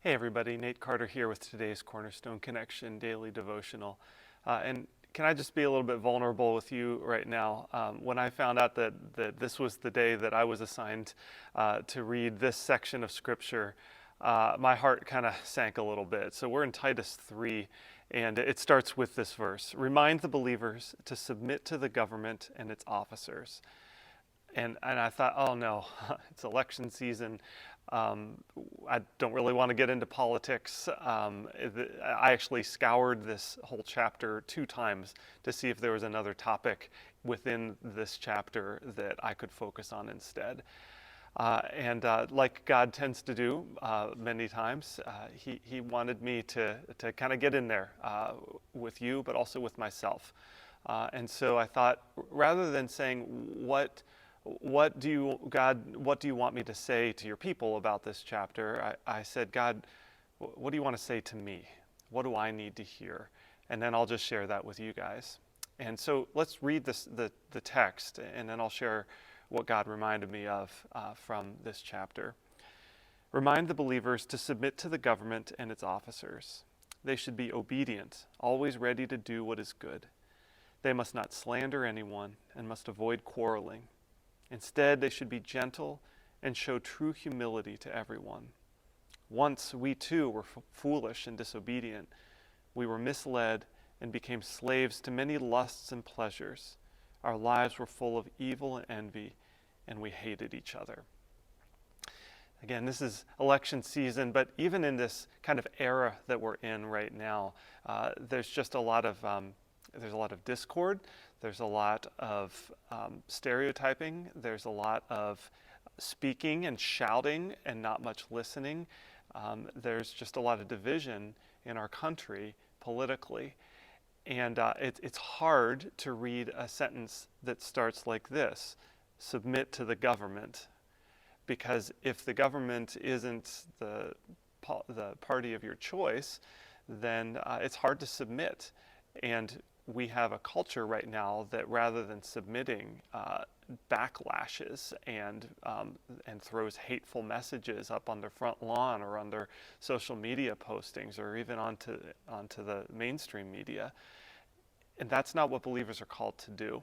Hey everybody, Nate Carter here with today's Cornerstone Connection Daily Devotional. And can I just be a little bit vulnerable with you right now? When I found out that this was the day that I was assigned to read this section of Scripture, my heart kind of sank a little bit. So we're in Titus 3, and it starts with this verse. Remind the believers to submit to the government and its officers. And I thought, oh no, it's election season. I don't really want to get into politics. I actually scoured this whole chapter 2 times to see if there was another topic within this chapter that I could focus on instead. And like God tends to do many times, he wanted me to kind of get in there with you, but also with myself. And so I thought, rather than saying, what do you want me to say to your people about this chapter? I said, God, what do you want to say to me? What do I need to hear? And then I'll just share that with you guys. And so let's read the text, and then I'll share what God reminded me of from this chapter. Remind the believers to submit to the government and its officers. They should be obedient, always ready to do what is good. They must not slander anyone and must avoid quarreling. Instead, they should be gentle and show true humility to everyone. Once we too were foolish and disobedient. We were misled and became slaves to many lusts and pleasures. Our lives were full of evil and envy, and we hated each other. Again, this is election season, but even in this kind of era that we're in right now, there's just a lot of discord. There's a lot of stereotyping. There's a lot of speaking and shouting and not much listening. There's just a lot of division in our country politically. And it's hard to read a sentence that starts like this: submit to the government. Because if the government isn't the party of your choice, then it's hard to submit. And we have a culture right now that, rather than submitting, backlashes and throws hateful messages up on their front lawn or on their social media postings or even onto the mainstream media. And that's not what believers are called to do.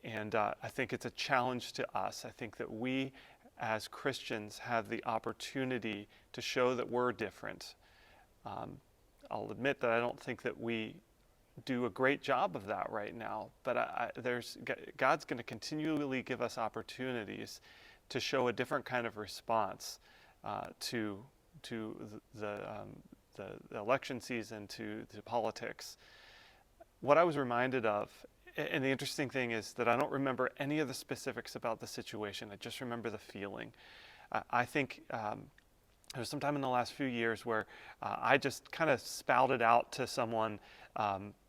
And I think it's a challenge to us. I think that we as Christians have the opportunity to show that we're different. I'll admit that I don't think that we do a great job of that right now, but God's going to continually give us opportunities to show a different kind of response to the election season, to politics. What I was reminded of, and the interesting thing is that I don't remember any of the specifics about the situation. I just remember the feeling. I think there was some time in the last few years where I just kind of spouted out to someone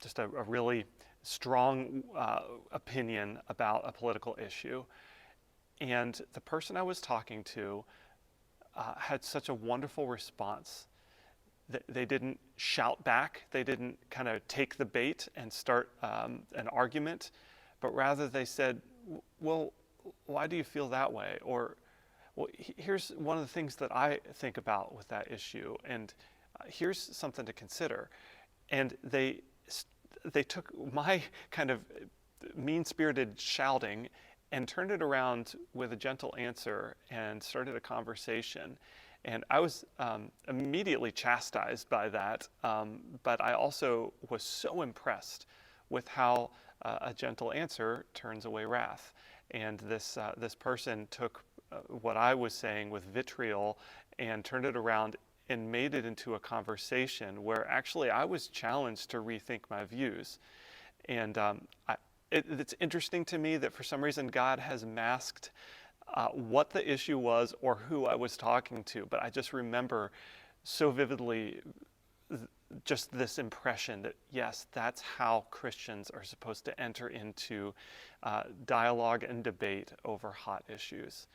just a really strong opinion about a political issue. And the person I was talking to had such a wonderful response. They didn't shout back. They didn't kind of take the bait and start an argument, but rather they said, well, why do you feel that way? Or, well, here's one of the things that I think about with that issue, and here's something to consider. And they took my kind of mean-spirited shouting and turned it around with a gentle answer and started a conversation. And I was immediately chastised by that, but I also was so impressed with how a gentle answer turns away wrath. And this person took what I was saying with vitriol and turned it around and made it into a conversation where actually I was challenged to rethink my views. And it's interesting to me that for some reason God has masked what the issue was or who I was talking to, but I just remember so vividly just this impression that, yes, that's how Christians are supposed to enter into dialogue and debate over hot issues.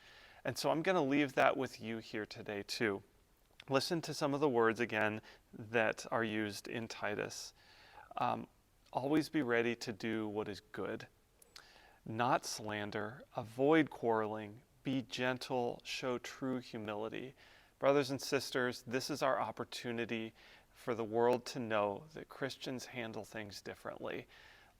And so I'm going to leave that with you here today too. Listen to some of the words again that are used in Titus. Always be ready to do what is good. Not slander, avoid quarreling, be gentle, show true humility. Brothers and sisters, this is our opportunity for the world to know that Christians handle things differently.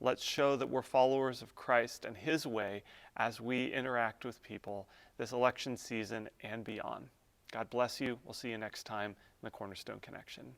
Let's show that we're followers of Christ and His way as we interact with people this election season and beyond. God bless you. We'll see you next time in the Cornerstone Connection.